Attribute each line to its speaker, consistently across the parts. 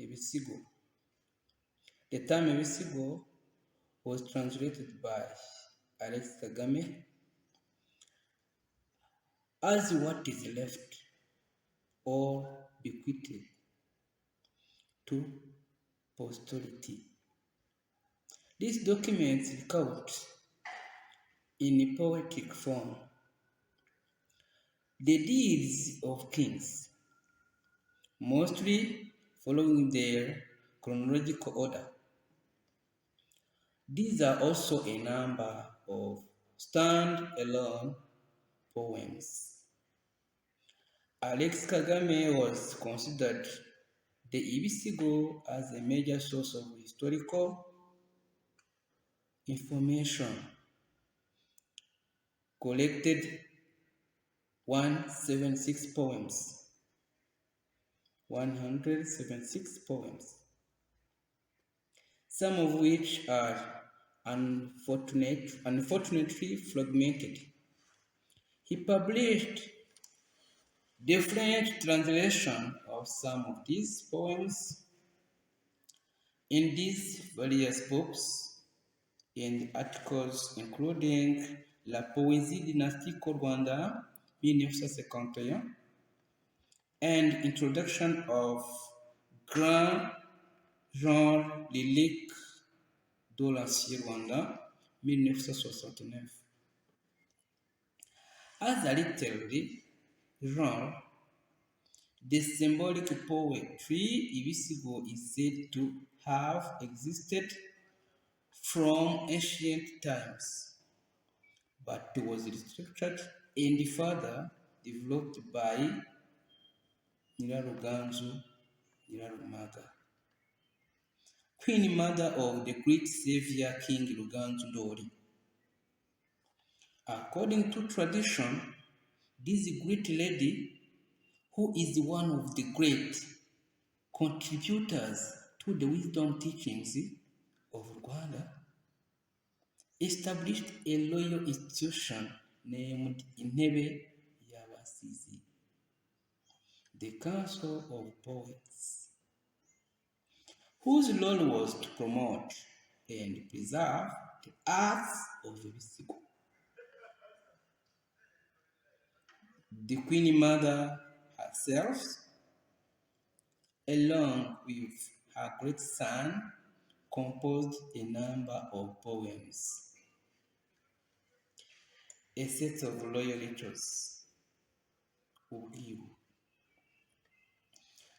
Speaker 1: Ebisigo. The term Ebisigo was translated by Alex Kagame as what is left or bequeathed to posterity. These documents recount in poetic form the deeds of kings, mostly following their chronological order. These are also a number of stand-alone poems. Alex Kagame was considered the Ebisigo as a major source of historical information. Collected 176 poems. 176 poems. Some of which are unfortunately fragmented. He published different translations of some of these poems in these various books and articles, including La Poésie dynastique au Rwanda, 1951, and Introduction of Grand Genre lyrique de l'Ancien Rwanda, 1969. As a literary genre, the symbolic poetry Ebisigo is said to have existed from ancient times, but was restructured and further developed by Nyiraruganzu Nyirarumaga, Queen Mother of the great savior King Ruganzu Ndoli. According to tradition, this great lady, who is one of the great contributors to the wisdom teachings of Rwanda, established a royal institution named Intebe y'Abasizi, the Council of Poets, whose role was to promote and preserve the arts of Ebisigo. The Queen Mother herself, along with her great son, composed a number of poems. A set of royal rituals, Ubwiru.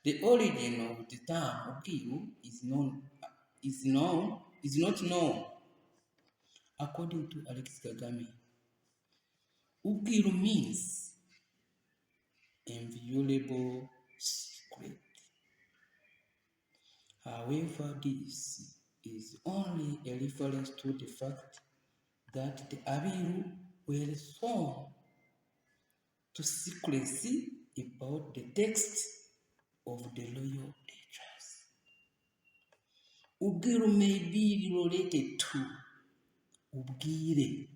Speaker 1: The origin of the term Ubwiru is not known. According to Alex Kagame, Ubwiru means inviolable secret. However, this is only a reference to the fact that the Abiru were sworn to secrecy about the text of the royal lectures. Ubwiru may be related to Ubwire.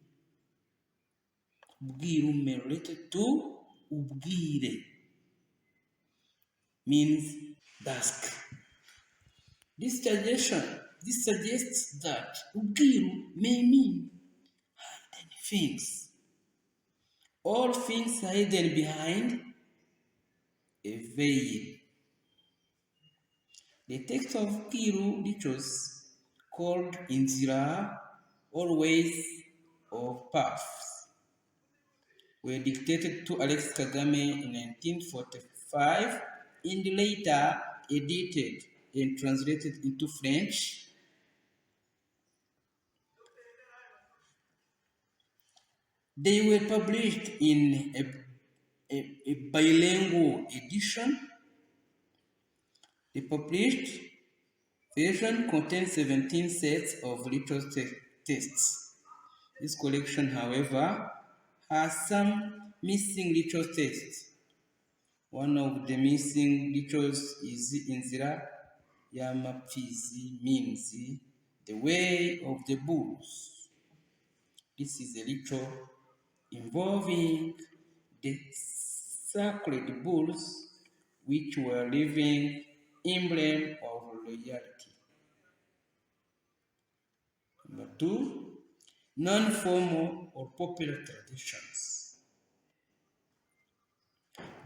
Speaker 1: Ubwiru may related to Ubwire, means dusk. This suggests that Ubwiru may mean hidden things. All things hidden behind a veil. The text of Ubwiru rituals, called Inzira, or ways of paths, were dictated to Alex Kagame in 1945 and later edited and translated into French. They were published in a bilingual edition. The published version contains 17 sets of ritual texts. This collection, however, has some missing ritual texts. One of the missing rituals is Inzira y'Amapfizi, means the way of the bulls. This is a ritual involving the sacred bulls, which were living emblem of loyalty. Number 2, non-formal or popular traditions.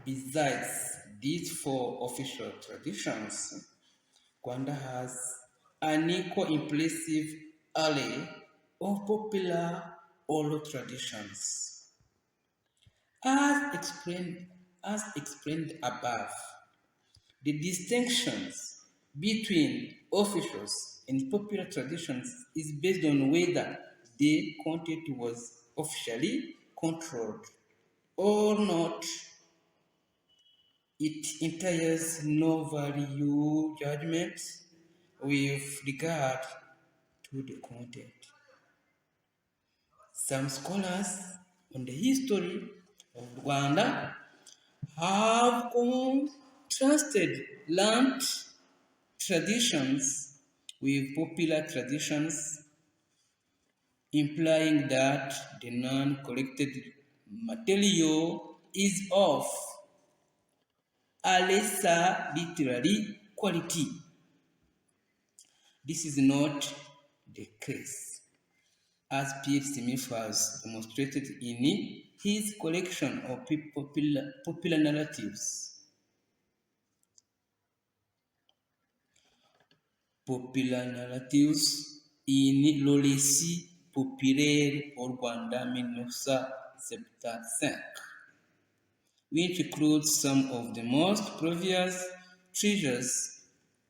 Speaker 1: Besides these 4 official traditions, Rwanda has an equal impressive array of popular oral traditions. As explained above, the distinctions between officials and popular traditions is based on whether the content was officially controlled or not. It entails no value judgment with regard to the content. Some scholars on the history of Rwanda have contrasted learned traditions with popular traditions, implying that the non-collected material is of a lesser literary quality. This is not the case, as P.H. Smith has demonstrated in his collection of popular narratives. Popular narratives in le récit populaire au Rwanda 1975, which includes some of the most precious treasures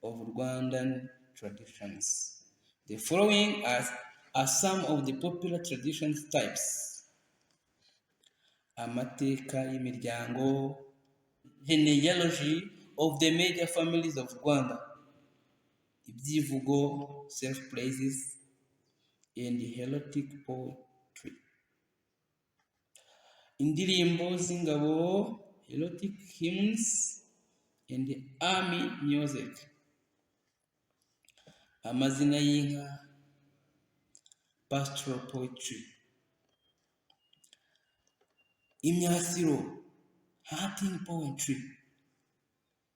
Speaker 1: of Rwandan traditions. The following are some of the popular traditions types: amateka y'imiryango, genealogy of the major families of Rwanda, ibyivugo, self-praises, and heroic poetry. Indirimbo z'ingabo, heroic hymns, and army music. Amazina y'inka, pastoral poetry. Imyasiro, hunting poetry.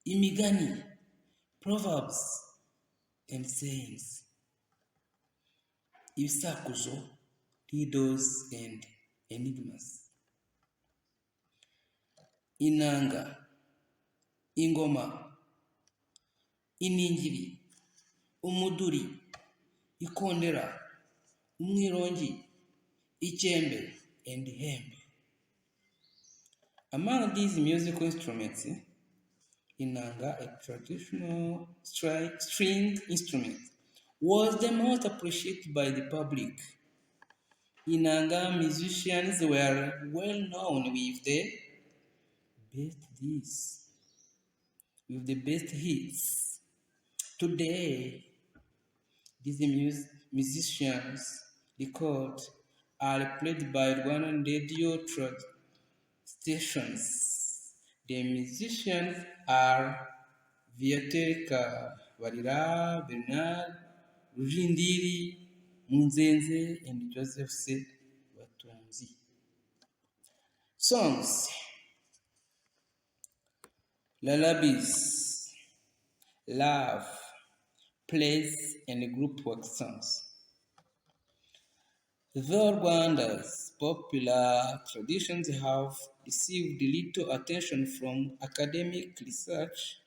Speaker 1: Imigani, proverbs and sayings. Ibisakuzo, riddles and enigmas. Inanga, ingoma, iningiri, umuduri, ikondera, umwirongi, ichembe, and hembe. Among these musical instruments, inanga, a traditional string instrument, was the most appreciated by the public. Inanga musicians were well known with the best hits. Today, these musicians records are played by Rwandan radio stations. The musicians are Viateur Kabarira, Bernard, Rujindiri, Munzenze, and Joseph C. Batunzi. Songs: lullabies, love, plays, and group work songs. Though Rwanda's popular traditions have received little attention from academic research,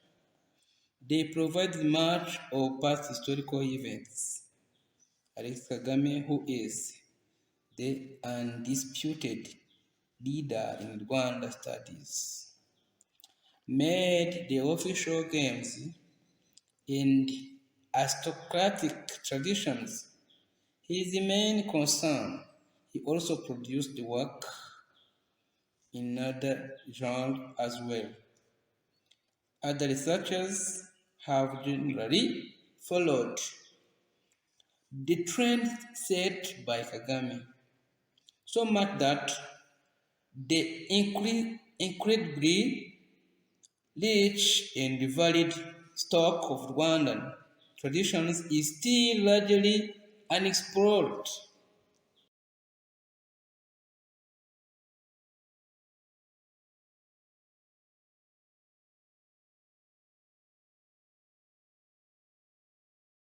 Speaker 1: they provide much of past historical events. Alex Kagame, who is the undisputed leader in Rwanda studies, made the official games and aristocratic traditions his main concern. He also produced work in other genres as well. Other researchers have generally followed the trend set by Kagame, so much that the incredibly rich and varied stock of Rwandan traditions is still largely unexplored.